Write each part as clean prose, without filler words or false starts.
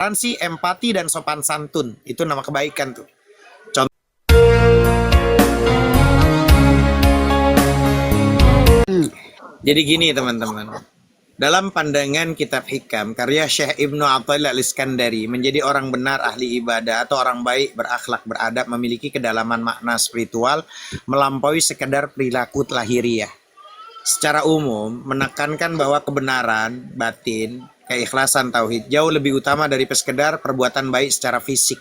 toleransi, empati, dan sopan santun. Itu nama kebaikan tuh. Contoh. Jadi gini teman-teman. Dalam pandangan kitab hikam, karya Syekh Ibnu Athaillah Al-Iskandari, menjadi orang benar, ahli ibadah, atau orang baik, berakhlak, beradab, memiliki kedalaman makna spiritual, melampaui sekedar perilaku lahiriah. Secara umum, menekankan bahwa kebenaran, batin, keikhlasan, tauhid, jauh lebih utama dari sekedar perbuatan baik secara fisik.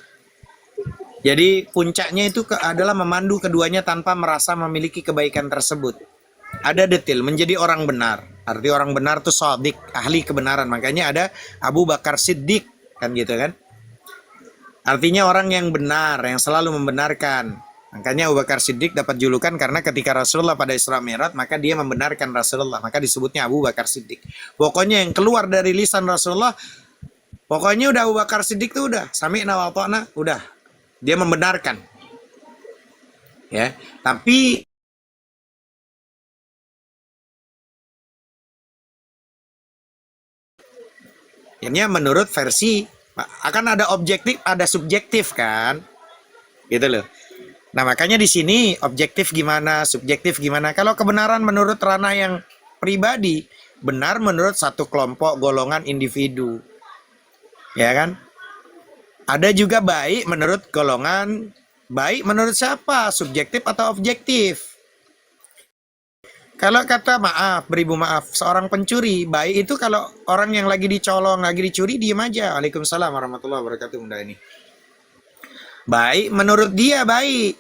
Jadi puncaknya itu adalah memandu keduanya tanpa merasa memiliki kebaikan tersebut. Ada detail menjadi orang benar. Arti orang benar tuh shadiq, ahli kebenaran. Makanya ada Abu Bakar Siddiq, kan gitu kan? Artinya orang yang benar, yang selalu membenarkan. Makanya Abu Bakar Siddiq dapat julukan karena ketika Rasulullah pada Isra Mi'raj, maka dia membenarkan Rasulullah, maka disebutnya Abu Bakar Siddiq. Pokoknya yang keluar dari lisan Rasulullah, pokoknya udah Abu Bakar Siddiq tuh udah sami'na wa ata'na, udah. Dia membenarkan. Ya, tapi ini menurut versi, akan ada objektif, ada subjektif kan, gitu loh. Nah makanya di sini objektif gimana, subjektif gimana. Kalau kebenaran menurut ranah yang pribadi, benar menurut satu kelompok, golongan, individu, ya kan. Ada juga baik menurut golongan, baik menurut siapa, subjektif atau objektif. Kalau kata maaf, beribu maaf, seorang pencuri, baik itu kalau orang yang lagi dicolong, lagi dicuri, diem aja. Waalaikumsalam warahmatullahi wabarakatuh, Bunda ini. Baik, menurut dia baik.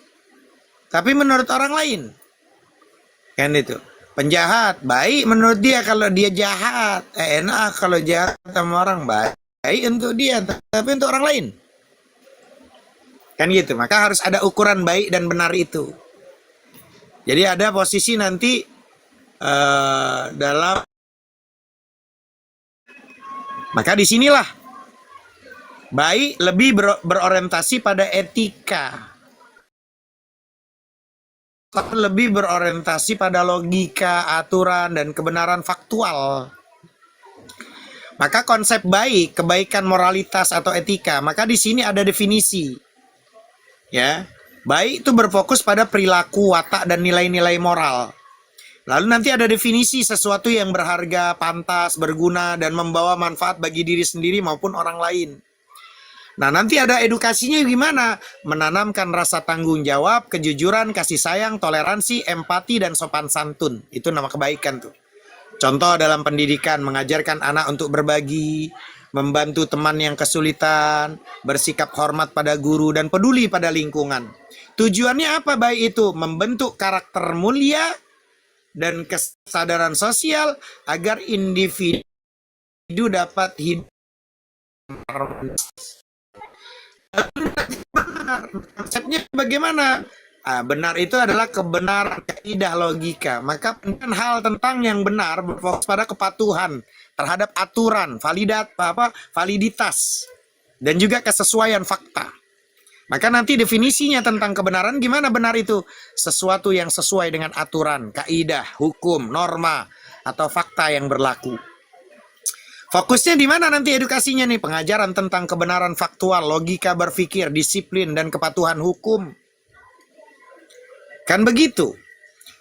Tapi menurut orang lain. Kan itu. Penjahat, baik menurut dia kalau dia jahat. Enak kalau jahat sama orang, baik untuk dia, tapi untuk orang lain. Kan gitu. Maka harus ada ukuran baik dan benar itu. Jadi ada posisi nanti dalam, maka disinilah baik lebih berorientasi pada etika, lebih berorientasi pada logika, aturan, dan kebenaran faktual. Maka konsep baik, kebaikan moralitas atau etika, maka di sini ada definisi. Ya, baik itu berfokus pada perilaku, watak, dan nilai-nilai moral. Lalu nanti ada definisi sesuatu yang berharga, pantas, berguna, dan membawa manfaat bagi diri sendiri maupun orang lain. Nah, nanti ada edukasinya gimana? Menanamkan rasa tanggung jawab, kejujuran, kasih sayang, toleransi, empati, dan sopan santun. Itu nama kebaikan tuh. Contoh dalam pendidikan, mengajarkan anak untuk berbagi, membantu teman yang kesulitan, bersikap hormat pada guru, dan peduli pada lingkungan. Tujuannya apa baik itu? Membentuk karakter mulia dan kesadaran sosial agar individu dapat hidup. Konsepnya bagaimana? Benar itu adalah kebenaran, kaidah, logika. Maka hal tentang yang benar berfokus pada kepatuhan terhadap aturan, validitas, dan juga kesesuaian fakta. Maka nanti definisinya tentang kebenaran gimana benar itu? Sesuatu yang sesuai dengan aturan, kaidah, hukum, norma, atau fakta yang berlaku. Fokusnya di mana nanti edukasinya nih? Pengajaran tentang kebenaran faktual, logika berpikir, disiplin, dan kepatuhan hukum. Kan begitu.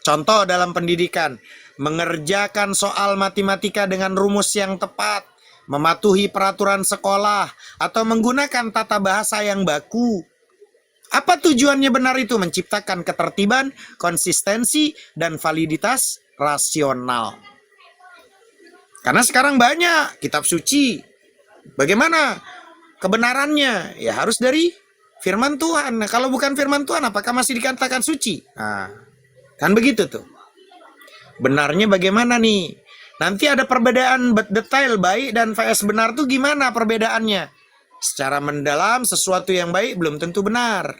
Contoh dalam pendidikan, mengerjakan soal matematika dengan rumus yang tepat, mematuhi peraturan sekolah, atau menggunakan tata bahasa yang baku. Apa tujuannya benar itu? Menciptakan ketertiban, konsistensi, dan validitas rasional. Karena sekarang banyak kitab suci. Bagaimana kebenarannya? Ya harus dari firman Tuhan. Nah, kalau bukan firman Tuhan, apakah masih dikatakan suci? Nah, kan begitu tuh. Benarnya bagaimana nih? Nanti ada perbedaan detail baik dan vs benar tuh gimana perbedaannya? Secara mendalam, sesuatu yang baik belum tentu benar.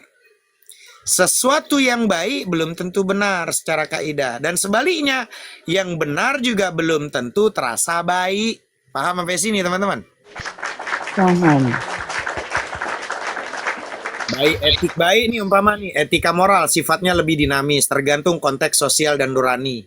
Sesuatu yang baik belum tentu benar secara kaidah. Dan sebaliknya, yang benar juga belum tentu terasa baik. Paham sampai sini teman-teman? Paham. Baik, etik baik nih umpama nih. Etika moral sifatnya lebih dinamis, tergantung konteks sosial dan nurani.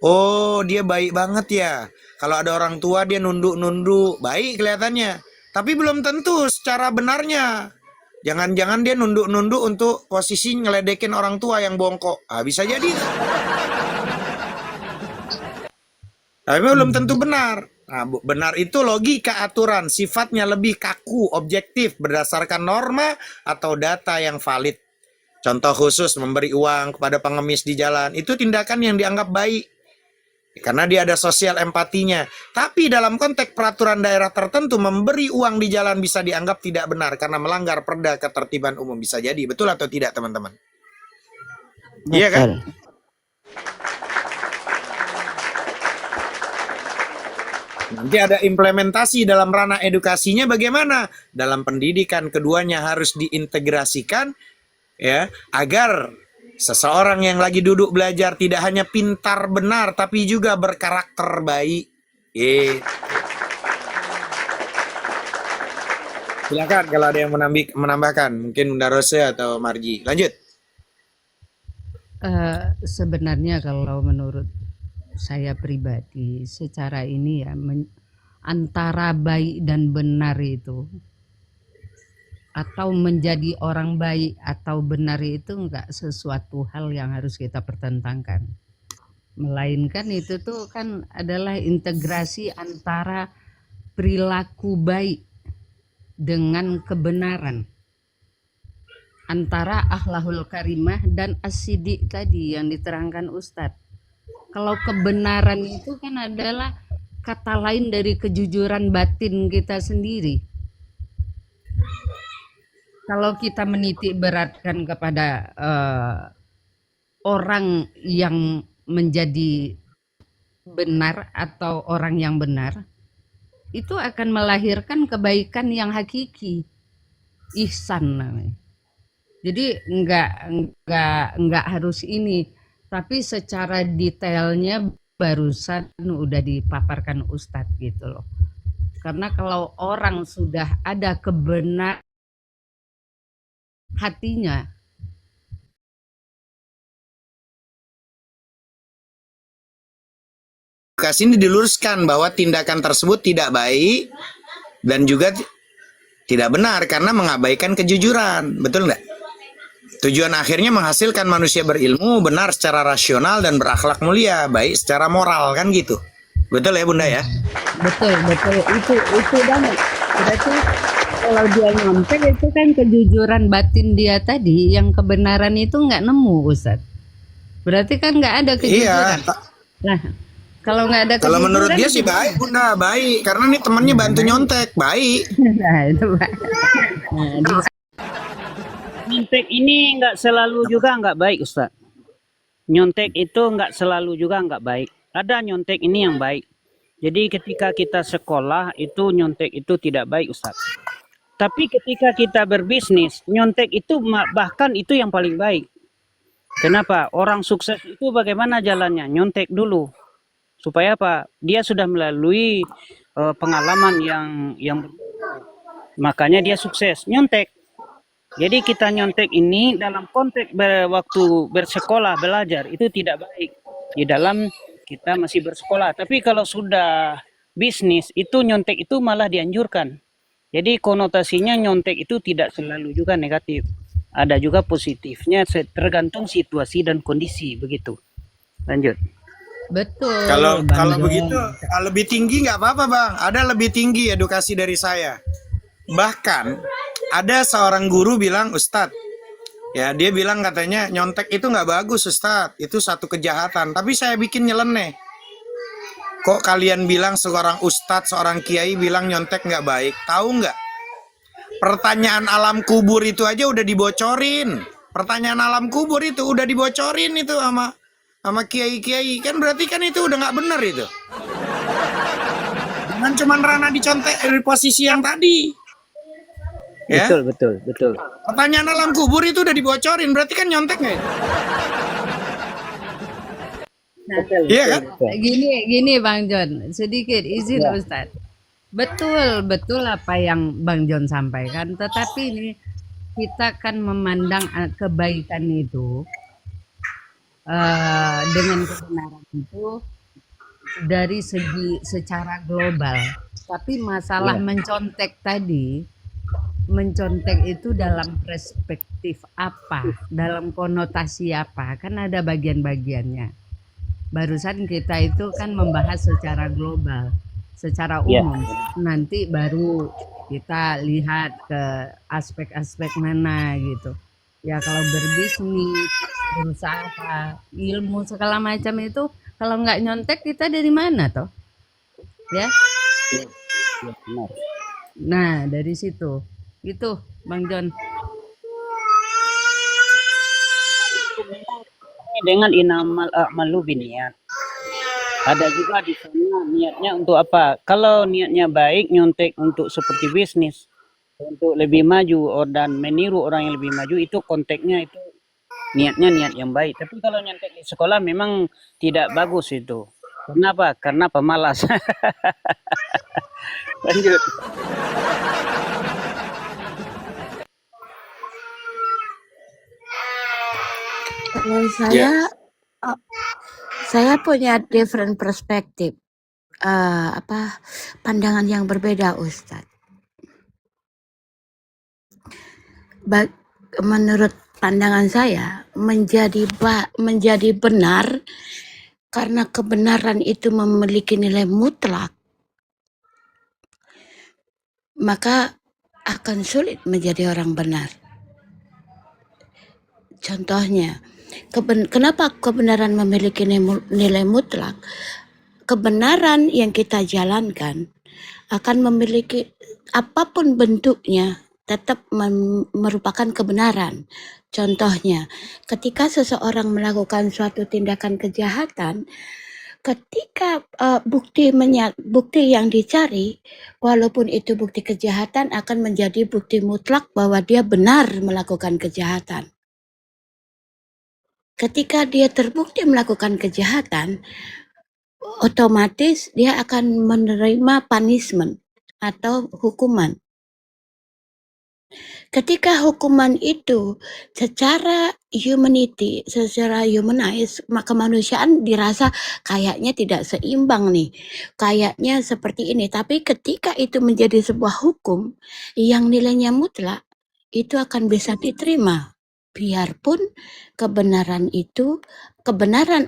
Oh, dia baik banget ya. Kalau ada orang tua dia nunduk-nunduk, baik kelihatannya. tapi belum tentu secara benarnya. Jangan-jangan dia nunduk-nunduk untuk posisi ngeledekin orang tua yang bongkok. Bisa jadi. Tapi belum tentu benar. Nah, benar itu logika aturan, sifatnya lebih kaku, objektif, berdasarkan norma atau data yang valid. Contoh khusus, memberi uang kepada pengemis di jalan, itu tindakan yang dianggap baik. Karena dia ada sosial empatinya. Tapi dalam konteks peraturan daerah tertentu, memberi uang di jalan bisa dianggap tidak benar karena melanggar perda ketertiban umum. Bisa jadi, betul atau tidak teman-teman? Iya kan? Nanti ada implementasi dalam ranah edukasinya bagaimana? Dalam pendidikan keduanya harus diintegrasikan ya, agar seseorang yang lagi duduk belajar tidak hanya pintar benar tapi juga berkarakter baik. Silakan kalau ada yang menambahkan, mungkin Bunda Rose atau Marji. Lanjut. Sebenarnya kalau menurut saya pribadi secara ini ya, antara baik dan benar itu, atau menjadi orang baik atau benar itu enggak sesuatu hal yang harus kita pertentangkan. Melainkan itu tuh kan adalah integrasi antara perilaku baik dengan kebenaran, antara akhlakul karimah dan as-sidik tadi yang diterangkan Ustadz. Kalau kebenaran itu kan adalah kata lain dari kejujuran batin kita sendiri. Kalau kita menitik beratkan kepada orang yang menjadi benar atau orang yang benar, itu akan melahirkan kebaikan yang hakiki, ihsan namanya. Jadi enggak harus ini, tapi secara detailnya barusan udah dipaparkan Ustadz gitu loh. Karena kalau orang sudah ada kebenaran hatinya, Ini diluruskan bahwa tindakan tersebut tidak baik dan juga tidak benar karena mengabaikan kejujuran. Betul nggak? Tujuan akhirnya menghasilkan manusia berilmu, benar secara rasional dan berakhlak mulia, baik secara moral, kan gitu. Betul ya Bunda ya? betul itu banget. Berarti kalau dia nyontek itu kan kejujuran batin dia tadi, yang kebenaran itu nggak nemu Ustadz. Berarti kan nggak ada kejujuran. Iya. Nah, kalau nggak ada Kalau kejujuran, menurut dia sih baik Bunda, baik. Karena nih temannya bantu nyontek, baik. nah itu Pak. Nah, Nyontek ini nggak selalu juga nggak baik, Ustaz. Nyontek itu nggak selalu juga nggak baik. Ada nyontek ini yang baik. Jadi ketika kita sekolah itu nyontek itu tidak baik, Ustaz. Tapi ketika kita berbisnis, nyontek itu bahkan itu yang paling baik. Kenapa? Orang sukses itu bagaimana jalannya? Nyontek dulu. Supaya apa? Dia sudah melalui pengalaman yang makanya dia sukses. Nyontek. Jadi kita nyontek ini dalam konteks waktu bersekolah, belajar, itu tidak baik. Di dalam kita masih bersekolah. Tapi kalau sudah bisnis, itu nyontek itu malah dianjurkan. Jadi konotasinya nyontek itu tidak selalu juga negatif. Ada juga positifnya, tergantung situasi dan kondisi, begitu. Lanjut. betul. Kalau Bang Jon. begitu lebih tinggi nggak apa-apa Bang. Ada lebih tinggi edukasi dari saya. Bahkan ada seorang guru bilang, Ustadz, ya dia bilang katanya nyontek itu nggak bagus Ustadz, itu satu kejahatan. Tapi saya bikin nyeleneh. Kok kalian bilang seorang ustadz, seorang kiai bilang nyontek nggak baik? Tahu nggak? Pertanyaan alam kubur itu aja udah dibocorin. Pertanyaan alam kubur itu udah dibocorin itu sama kiai-kiai. Kan berarti kan itu udah nggak bener itu. Jangan cuman Rana dicontek dari posisi yang tadi. Ya? Betul. Pertanyaan alam kubur itu udah dibocorin, berarti kan nyontek nggak? Iya kan? Gini Bang Jon, sedikit izin Ya. Ustadz. Betul apa yang Bang Jon sampaikan, tetapi ini kita kan memandang kebaikan itu dengan kebenaran itu dari segi secara global. Tapi masalah Iya. mencontek tadi, mencontek itu dalam perspektif apa, dalam konotasi apa, kan ada bagian-bagiannya. Barusan kita itu kan membahas secara global, secara Iya. umum. Nanti baru kita lihat ke aspek-aspek mana gitu. Ya kalau berbisnis, berusaha, ilmu segala macam itu kalau nggak nyontek kita dari mana toh? Ya. Iya, benar. Nah, dari situ. Gitu, Bang John. Dengan inamal a'malu biniat. Ada juga di sana niatnya untuk apa? Kalau niatnya baik, nyontek untuk seperti bisnis, untuk lebih maju dan meniru orang yang lebih maju, itu konteksnya itu niatnya niat yang baik. Tapi kalau nyontek di sekolah memang tidak bagus itu. Kenapa? Karena pemalas. Lanjut. Kalau Ya. saya punya different perspektif, pandangan yang berbeda, Ustadz. Menurut pandangan saya, menjadi benar karena kebenaran itu memiliki nilai mutlak, maka akan sulit menjadi orang benar. Contohnya, kenapa kebenaran memiliki nilai mutlak? Kebenaran yang kita jalankan akan memiliki apapun bentuknya tetap merupakan kebenaran. Contohnya, ketika seseorang melakukan suatu tindakan kejahatan, ketika bukti yang dicari, walaupun itu bukti kejahatan, akan menjadi bukti mutlak bahwa dia benar melakukan kejahatan. Ketika dia terbukti melakukan kejahatan, otomatis dia akan menerima punishment atau hukuman. Ketika hukuman itu secara humanize, kemanusiaan dirasa kayaknya tidak seimbang nih, kayaknya seperti ini. Tapi ketika itu menjadi sebuah hukum yang nilainya mutlak, itu akan bisa diterima. Biarpun kebenaran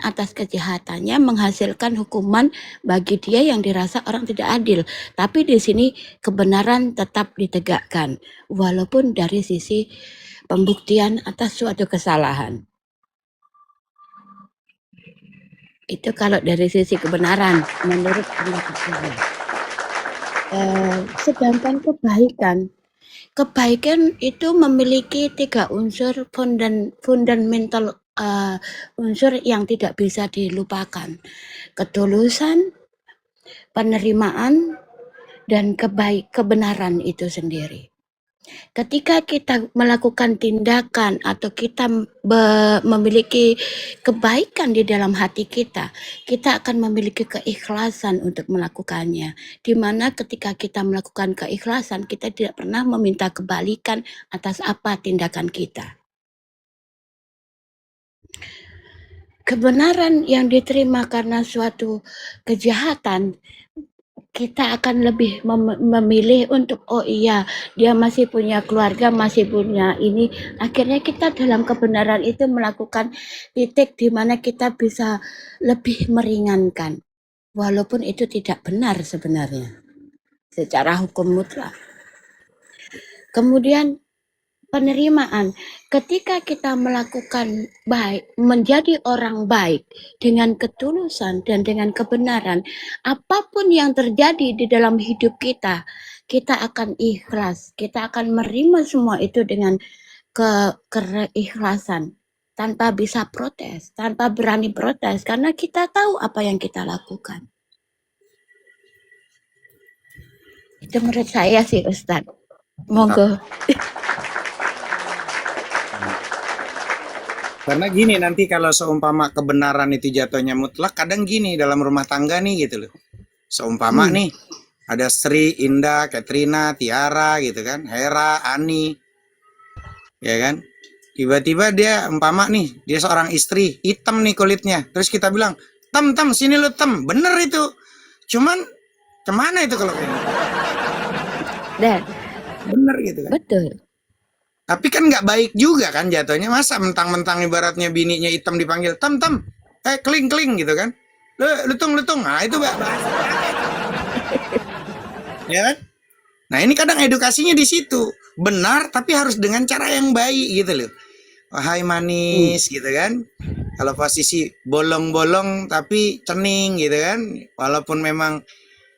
atas kejahatannya menghasilkan hukuman bagi dia yang dirasa orang tidak adil. Tapi di sini kebenaran tetap ditegakkan, walaupun dari sisi pembuktian atas suatu kesalahan. Itu kalau dari sisi kebenaran, menurut pendapat saya. Sedangkan kebaikan itu memiliki 3 unsur fundamental, unsur yang tidak bisa dilupakan. Ketulusan, penerimaan, dan kebenaran itu sendiri. Ketika kita melakukan tindakan atau kita memiliki kebaikan di dalam hati kita, kita akan memiliki keikhlasan untuk melakukannya. Di mana ketika kita melakukan keikhlasan, kita tidak pernah meminta kebalikan atas apa tindakan kita. Kebenaran yang diterima karena suatu kejahatan, kita akan lebih memilih untuk, oh iya, dia masih punya keluarga, masih punya ini. Akhirnya kita dalam kebenaran itu melakukan titik di mana kita bisa lebih meringankan. Walaupun itu tidak benar sebenarnya secara hukum mutlak. Kemudian penerimaan, ketika kita melakukan baik, menjadi orang baik dengan ketulusan dan dengan kebenaran, apapun yang terjadi di dalam hidup kita, kita akan ikhlas, kita akan menerima semua itu dengan keikhlasan, tanpa bisa protes, tanpa berani protes, karena kita tahu apa yang kita lakukan. Itu menurut saya sih, Ustadz. Monggo. Karena gini, nanti kalau seumpama kebenaran itu jatuhnya mutlak, kadang gini dalam rumah tangga nih gitu loh. Seumpama nih ada Sri, Indah, Katrina, Tiara gitu kan, Hera, Ani, ya kan. Tiba-tiba dia umpama nih, dia seorang istri, hitam nih kulitnya. Terus kita bilang, Tem, sini lu tem. Bener itu. Cuman kemana itu kalau kayak gitu? Dan Bener gitu kan. betul. Tapi kan nggak baik juga kan jatuhnya. Masa mentang-mentang ibaratnya bininya hitam dipanggil tem, kling gitu kan. Lutung. Nah itu bahasa. Ya kan? Nah ini kadang edukasinya di situ. Benar tapi harus dengan cara yang baik gitu loh. Wahai manis gitu kan. Kalau posisi bolong-bolong tapi cening gitu kan. Walaupun memang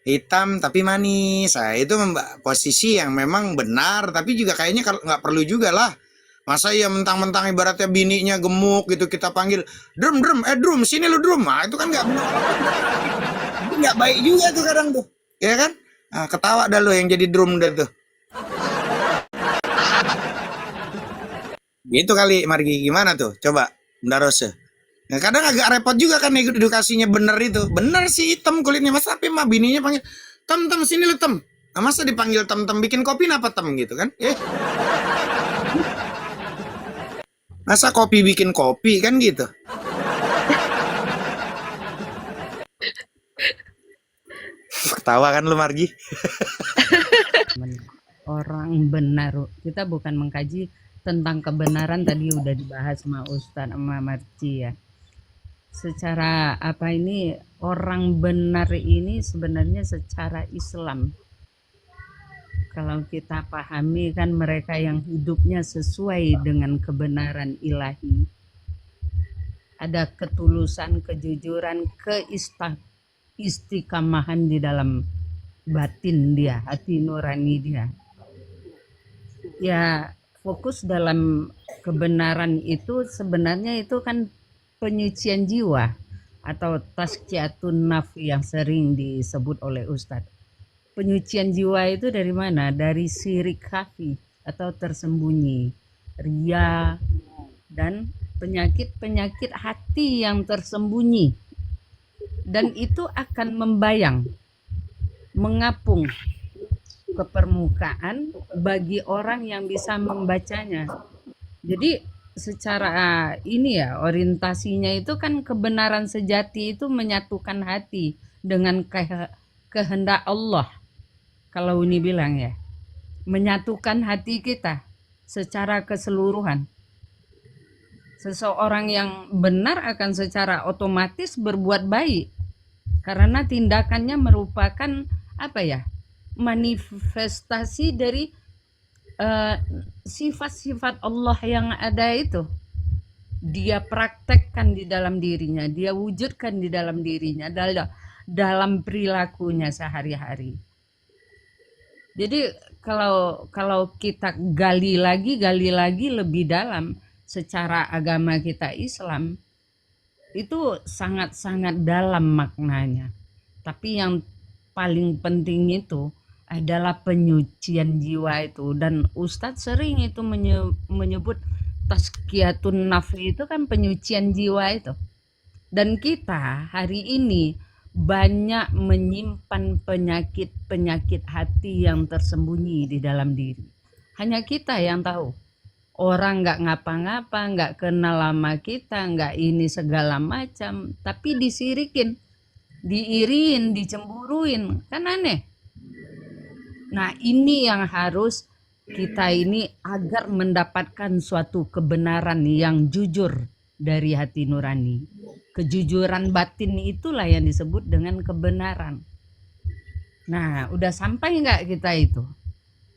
hitam tapi manis. Nah itu posisi yang memang benar. Tapi juga kayaknya kalau nggak perlu juga lah. Masa ya mentang-mentang ibaratnya bininya gemuk gitu kita panggil drum sini lu drum. Nah itu kan nggak baik juga tuh kadang tuh. Ya kan? Nah, ketawa dah lo yang jadi drum dah tuh. Gitu kali Margi, gimana tuh? Coba Bunda Rose. Nah, kadang agak repot juga kan edukasinya bener itu. Bener sih hitam kulitnya, masa tapi mah bininya panggil tem sini lu tem. Nah, masa dipanggil tem bikin kopi apa tem gitu kan? Masa kopi bikin kopi kan gitu. Ketawa kan lu Margi? Orang benar, kita bukan mengkaji tentang kebenaran, tadi udah dibahas sama Ustadz sama Marci ya. Secara apa ini, orang benar ini sebenarnya secara Islam, kalau kita pahami kan mereka yang hidupnya sesuai dengan kebenaran ilahi, ada ketulusan, kejujuran, istiqamahan di dalam batin dia, hati nurani dia. Ya, fokus dalam kebenaran itu sebenarnya itu kan penyucian jiwa atau tazkiyatun nafs yang sering disebut oleh Ustadz. Penyucian jiwa itu dari mana? Dari syirik khafi atau tersembunyi, ria, dan penyakit-penyakit hati yang tersembunyi. Dan itu akan membayang, mengapung ke permukaan bagi orang yang bisa membacanya. Jadi secara ini ya, orientasinya itu kan kebenaran sejati itu menyatukan hati dengan kehendak Allah. Kalau ini bilang ya, menyatukan hati kita secara keseluruhan. Seseorang yang benar akan secara otomatis berbuat baik karena tindakannya merupakan apa ya, manifestasi dari sifat-sifat Allah yang ada itu. Dia praktekkan di dalam dirinya, dia wujudkan di dalam dirinya, dalam perilakunya sehari-hari. Jadi kalau kita gali lagi lebih dalam secara agama kita Islam, itu sangat-sangat dalam maknanya. Tapi yang paling penting itu adalah penyucian jiwa itu, dan Ustadz sering itu menyebut tazkiyatun nafs itu kan penyucian jiwa itu. Dan kita hari ini banyak menyimpan penyakit hati yang tersembunyi di dalam diri. Hanya kita yang tahu. Orang nggak ngapa-ngapa, nggak kenal lama kita, nggak ini segala macam, tapi disirikin, diiriin, dicemburuin, kan aneh. Nah ini yang harus kita ini agar mendapatkan suatu kebenaran yang jujur dari hati nurani. Kejujuran batin itulah yang disebut dengan kebenaran. Nah udah sampai nggak kita itu?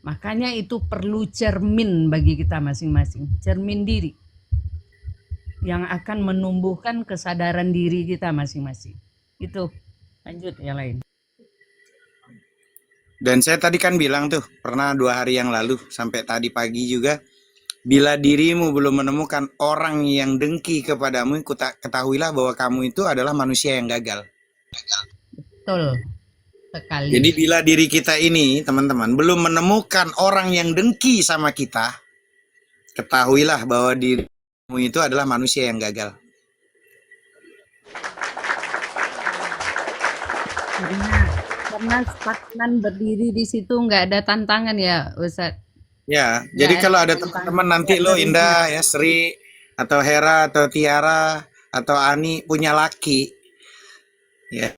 Makanya itu perlu cermin bagi kita masing-masing, cermin diri yang akan menumbuhkan kesadaran diri kita masing-masing. Itu, lanjut yang lain. Dan saya tadi kan bilang tuh, pernah 2 hari yang lalu sampai tadi pagi juga, bila dirimu belum menemukan orang yang dengki kepadamu, ketahuilah bahwa kamu itu adalah manusia yang gagal. Betul sekali. Jadi bila diri kita ini, teman-teman, belum menemukan orang yang dengki sama kita, ketahuilah bahwa dirimu itu adalah manusia yang gagal. Karena stagnan berdiri di situ nggak ada tantangan ya Ustadz. Ya, jadi kalau ada teman-teman nanti lo Indah ya, Sri atau Hera atau Tiara atau Ani punya laki, Ya.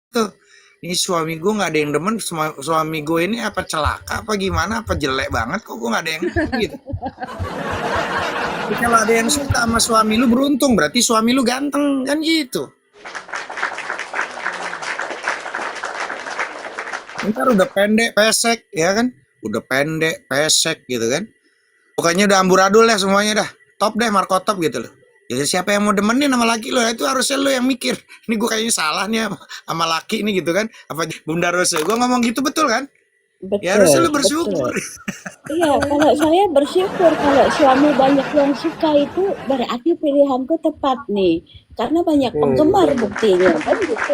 Tuh, ini suami gue nggak ada yang demen. Suami gue ini apa celaka apa gimana, apa jelek banget kok gue nggak ada yang gitu. Tapi kalau ada yang suka sama suami lu beruntung, berarti suami lu ganteng kan gitu. Ntar udah pendek pesek ya kan, udah pendek pesek gitu kan, pokoknya udah amburadul ya semuanya, dah top deh, markotop gitu loh. Jadi siapa yang mau demenin sama laki lo, itu harusnya lo yang mikir. Ini gue kayaknya salah nih sama laki nih gitu kan, apa Bunda Rose gue ngomong gitu betul kan? Ya harusnya lo Betul, bersyukur. betul. Iya, kalau saya bersyukur kalau suami banyak yang suka itu berarti pilihanku tepat nih. Karena banyak penggemar buktinya kan gitu.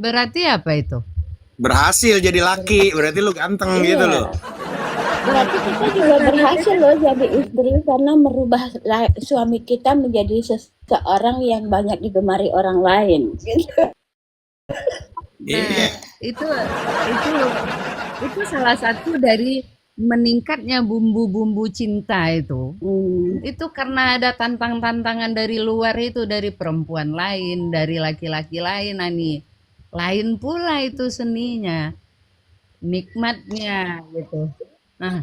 Berarti apa itu? Berhasil jadi laki, berarti lo ganteng gitu Iya. loh. Berarti kita juga berhasil loh jadi istri karena merubah suami kita menjadi seseorang yang banyak digemari orang lain. Gitu. Iya. Nah, itu salah satu dari meningkatnya bumbu-bumbu cinta itu. Itu karena ada tantangan dari luar itu, dari perempuan lain, dari laki-laki lain, Ani. Lain pula itu seninya, nikmatnya gitu. Nah,